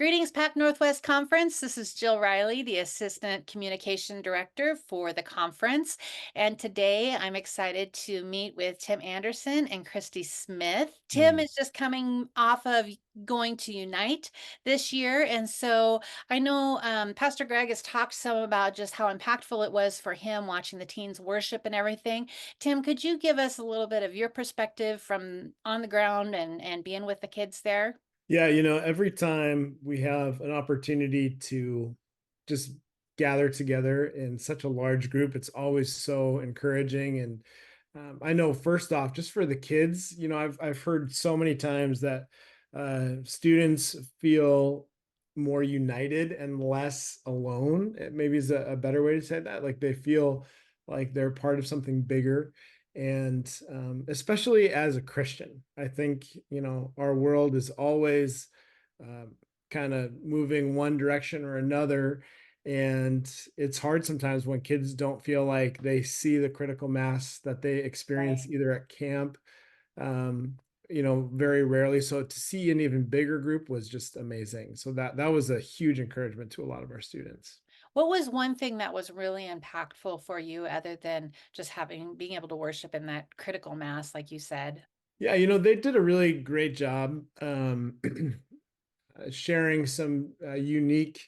Greetings, PacNWC Conference. This is Jill Riley, the Assistant Communication Director for the conference. And today I'm excited to meet with Tim Anderson and Kristi Smith. Tim Mm. is just coming off of going to Unite this year. And so I know Pastor Greg has talked some about just how impactful it was for him watching the teens worship and everything. Tim, could you give us a little bit of your perspective from on the ground and being with the kids there? Yeah, every time we have an opportunity to just gather together in such a large group, it's always so encouraging. And I know, first off, just for the kids, I've heard so many times that students feel more united and less alone. It maybe is a better way to say that. Like they feel like they're part of something bigger. And especially as a Christian, I think, our world is always kind of moving one direction or another. And it's hard sometimes when kids don't feel like they see the critical mass that they experience Right. either at camp, um, very rarely. So to see an even bigger group was just amazing. So that was a huge encouragement to a lot of our students. What was one thing that was really impactful for you other than just being able to worship in that critical mass, like you said? Yeah, they did a really great job sharing some unique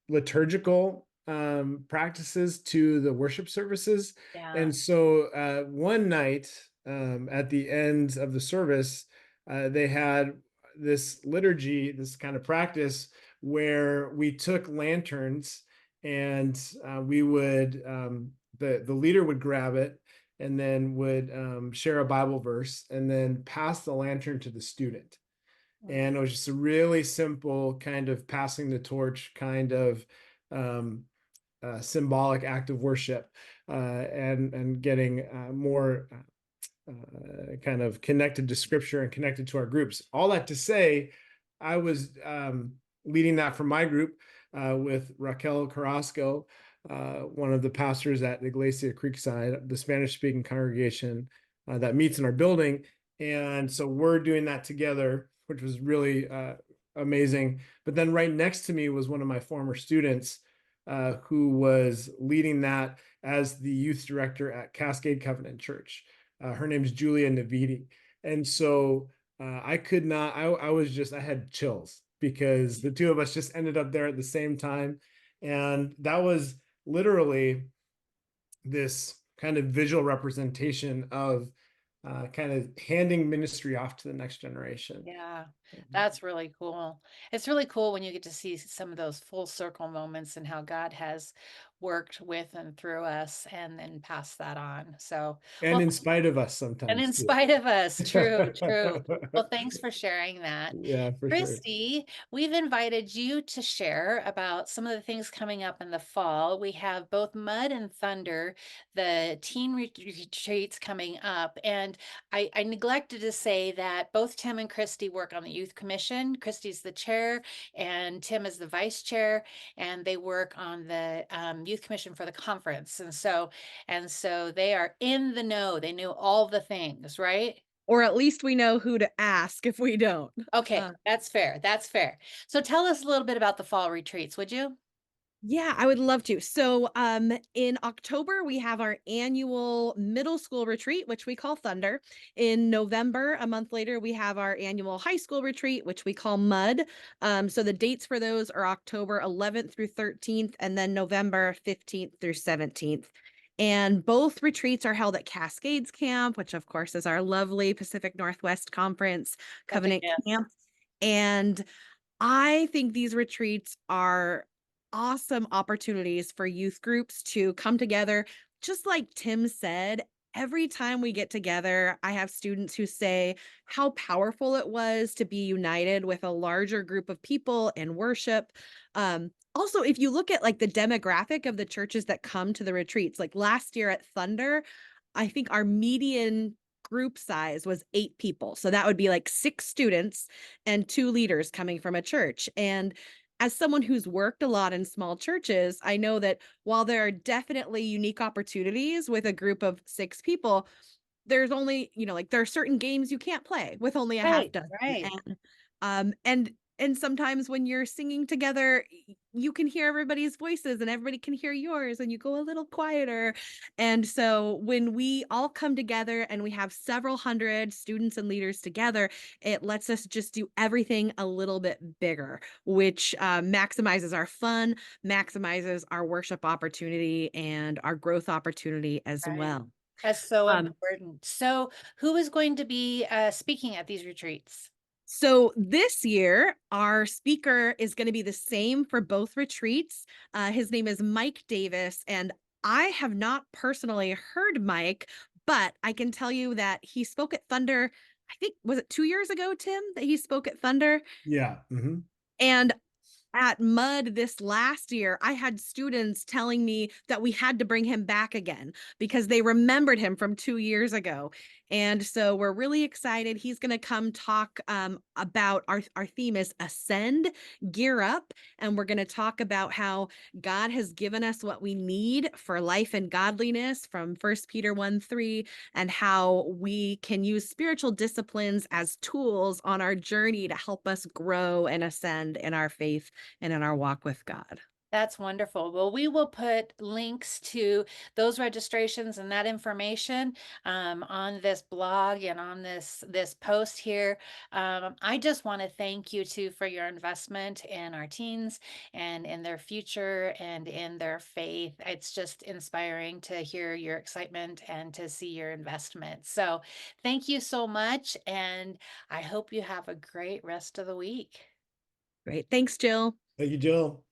liturgical practices to the worship services. Yeah. And so one night at the end of the service, they had this liturgy, this kind of practice where we took lanterns and we would, the leader would grab it and then would share a Bible verse and then pass the lantern to the student. Mm. And it was just a really simple kind of passing the torch kind of um, symbolic act of worship, and getting more kind of connected to scripture and connected to our groups. All that to say, I was leading that for my group with Raquel Carrasco, one of the pastors at Iglesia Creekside, the Spanish speaking congregation that meets in our building. And so we're doing that together, which was really amazing. But then right next to me was one of my former students who was leading that as the youth director at Cascade Covenant Church. Her name's Julia Navidi. And so I could not, I was just, I had chills because the two of us just ended up there at the same time. And that was literally this kind of visual representation of kind of handing ministry off to the next generation. Yeah, that's really cool. It's really cool when you get to see some of those full circle moments and how God has worked with and through us and then passed that on. So, And well, in spite of us and sometimes in too. spite of us, true, true. Well, thanks for sharing that. Yeah, for sure. Kristi, we've invited you to share about some of the things coming up in the fall. We have both Mud and Thunder, the teen retreats coming up. And I neglected to say that both Tim and Kristi work on the Youth Commission. Kristi's the chair and Tim is the vice chair, and they work on the Youth Commission for the conference. And so they are in the know. They know all the things, right? Or at least we know who to ask if we don't. Okay, Uh, that's fair. That's fair. So tell us a little bit about the fall retreats, would you? yeah, I would love to. So, in October, we have our annual middle school retreat, which we call Thunder. In November, a month later, we have our annual high school retreat, which we call Mud. So the dates for those are October 11th through 13th, and then November 15th through 17th. And both retreats are held at Cascades Camp, which of course is our lovely Pacific Northwest Conference Such a Covenant gift. camp. And I think these retreats are awesome opportunities for youth groups to come together. Just like Tim said, every time we get together, I have students who say how powerful it was to be united with a larger group of people in worship. Also, if you look at like the demographic of the churches that come to the retreats, like last year at Thunder, I think our median group size was 8 people. So that would be like 6 students and 2 leaders coming from a church. And as someone who's worked a lot in small churches, I know that while there are definitely unique opportunities with a group of 6 people, there's only, like there are certain games you can't play with only a half Right, dozen. right. And and sometimes when you're singing together, you can hear everybody's voices and everybody can hear yours and you go a little quieter. And so when we all come together and we have several hundred students and leaders together, it lets us just do everything a little bit bigger, which maximizes our fun, maximizes our worship opportunity and our growth opportunity as Right. well. That's so Um, important. So who is going to be speaking at these retreats? So this year, our speaker is going to be the same for both retreats. His name is Mike Davis, and I have not personally heard Mike, but I can tell you that he spoke at Thunder. I think, was it 2 years ago, Tim, that he spoke at Thunder? Yeah. And at Mud this last year, I had students telling me that we had to bring him back again because they remembered him from 2 years ago. And so we're really excited. He's going to come talk about our theme is Ascend, Gear Up. And we're going to talk about how God has given us what we need for life and godliness from 1 Peter 1:3, and how we can use spiritual disciplines as tools on our journey to help us grow and ascend in our faith and in our walk with God. That's wonderful. Well, we will put links to those registrations and that information on this blog and on this post here. I just want to thank you too for your investment in our teens and in their future and in their faith. It's just inspiring to hear your excitement and to see your investment. So thank you so much, and I hope you have a great rest of the week. Great. Thanks, Jill. Thank you, Jill.